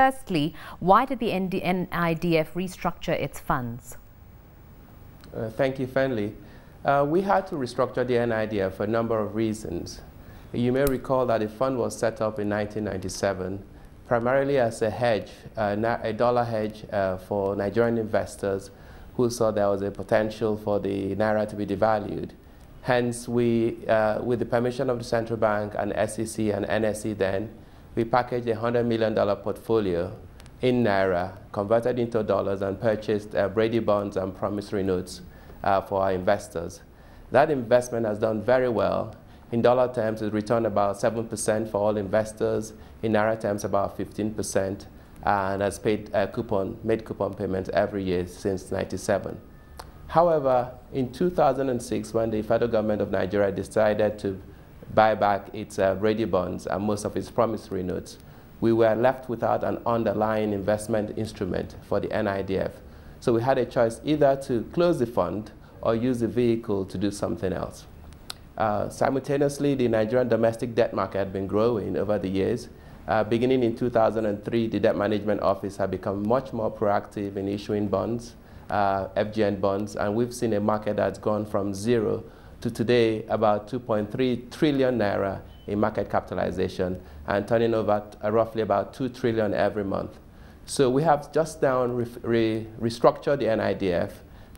Firstly, why did the NIDF restructure its funds? Thank you, Fenley. We had to restructure the NIDF for a number of reasons. You may recall that the fund was set up in 1997 primarily as a hedge, a dollar hedge for Nigerian investors who saw there was a potential for the naira to be devalued. Hence, we, with the permission of the central bank and SEC and NSE then, we packaged a $100 million portfolio in naira, converted into dollars, and purchased Brady bonds and promissory notes for our investors. That investment has done very well. In dollar terms, it returned about 7% for all investors. In naira terms, about 15%, and has paid made coupon payments every year since '97. However, in 2006, when the federal government of Nigeria decided to buy back its Brady bonds and most of its promissory notes, we were left without an underlying investment instrument for the NIDF. So we had a choice either to close the fund or use the vehicle to do something else. Simultaneously, the Nigerian domestic debt market had been growing over the years. Beginning in 2003, the Debt Management Office had become much more proactive in issuing bonds, FGN bonds, and we've seen a market that's gone from zero to today about 2.3 trillion naira in market capitalization and turning over roughly about 2 trillion every month. So we have just now restructured the NIDF.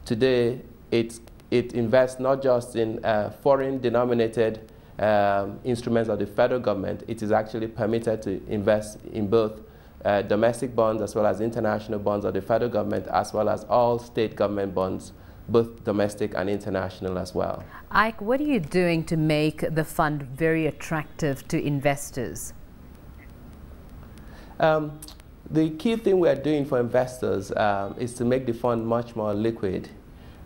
Today, it invests not just in foreign denominated instruments of the federal government. It is actually permitted to invest in both domestic bonds as well as international bonds of the federal government, as well as all state government bonds, both domestic and international as well. Ike, what are you doing to make the fund very attractive to investors? The key thing we are doing for investors is to make the fund much more liquid.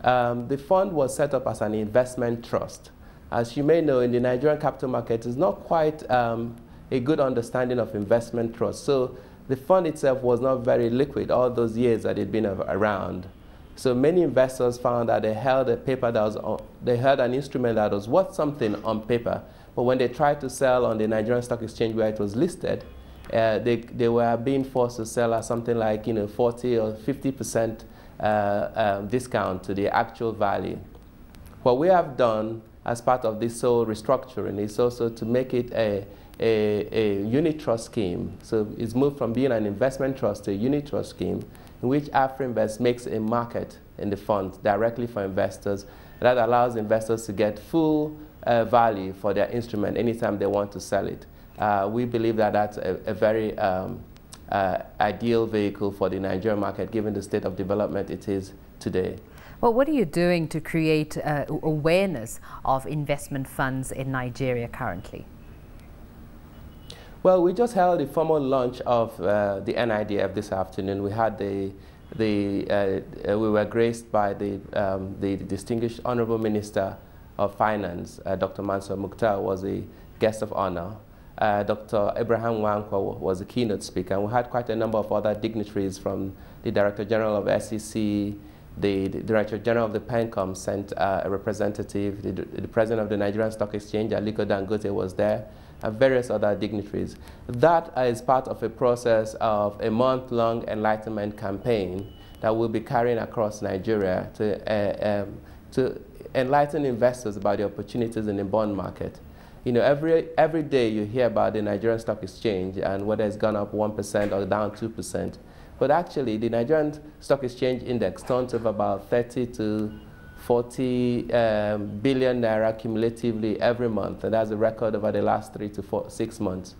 The fund was set up as an investment trust. As you may know, in the Nigerian capital market, it's not quite a good understanding of investment trust. So the fund itself was not very liquid all those years that it had been around. So many investors found that they held a paper that was, they held an instrument that was worth something on paper, but when they tried to sell on the Nigerian Stock Exchange where it was listed, they were being forced to sell at something like 40 or 50% discount to the actual value. What we have done as part of this whole restructuring is also to make it a unit trust scheme. So it's moved from being an investment trust to a unit trust scheme in which Afrinvest makes a market in the fund directly for investors. That allows investors to get full value for their instrument anytime they want to sell it. We believe that that's a very ideal vehicle for the Nigerian market given the state of development it is today. Well, what are you doing to create awareness of investment funds in Nigeria currently? Well, we just held the formal launch of the NIDF this afternoon. We had we were graced by the distinguished Honorable Minister of Finance, Dr. Mansour Mukhtar, was the guest of honor. Dr. Abraham Wankwa was the keynote speaker. And we had quite a number of other dignitaries from the Director General of SEC, the Director General of the PENCOM sent a representative, the President of the Nigerian Stock Exchange, Aliko Dangote, was there, and various other dignitaries. That is part of a process of a month-long enlightenment campaign that we'll be carrying across Nigeria to enlighten investors about the opportunities in the bond market. Every day you hear about the Nigerian Stock Exchange and whether it's gone up 1% or down 2%. But actually, the Nigerian Stock Exchange Index turns over about 30 to 40 billion naira cumulatively every month, and that's a record over the last 3 to 6 months.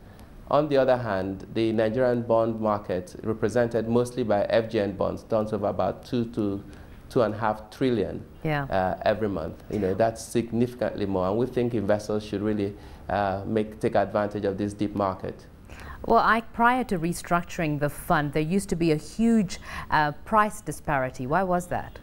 On the other hand, the Nigerian bond market, represented mostly by FGN bonds, turns over about 2 to 2.5 trillion every month. That's significantly more, and we think investors should really take advantage of this deep market. Well, prior to restructuring the fund, there used to be a huge price disparity. Why was that?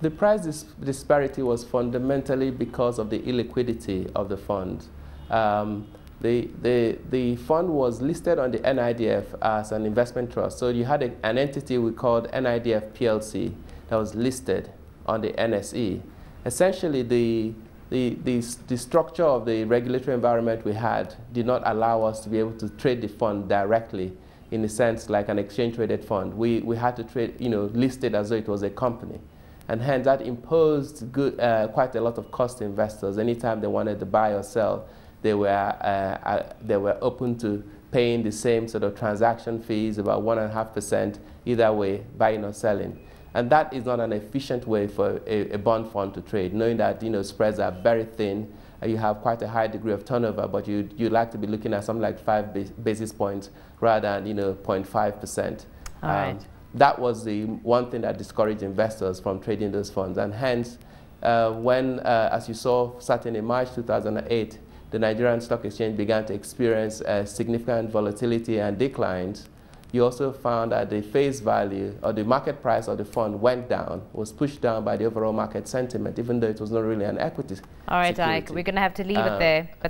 The price disparity was fundamentally because of the illiquidity of the fund. The fund was listed on the NIDF as an investment trust. So you had an entity we called NIDF PLC that was listed on the NSE. Essentially, the structure of the regulatory environment we had did not allow us to be able to trade the fund directly in a sense like an exchange-traded fund. We had to trade, list it as though it was a company. And hence that imposed quite a lot of cost to investors. Anytime they wanted to buy or sell, they were open to paying the same sort of transaction fees, about 1.5% either way, buying or selling. And that is not an efficient way for a bond fund to trade, knowing that spreads are very thin, and you have quite a high degree of turnover, but you like to be looking at something like 5 basis points rather than 0.5%. All right. That was the one thing that discouraged investors from trading those funds. And hence, when, as you saw, starting in March 2008, the Nigerian Stock Exchange began to experience significant volatility and declines, you also found that the face value or the market price of the fund went down, was pushed down by the overall market sentiment, even though it was not really an equity All right, security. Ike, we're going to have to leave it there. But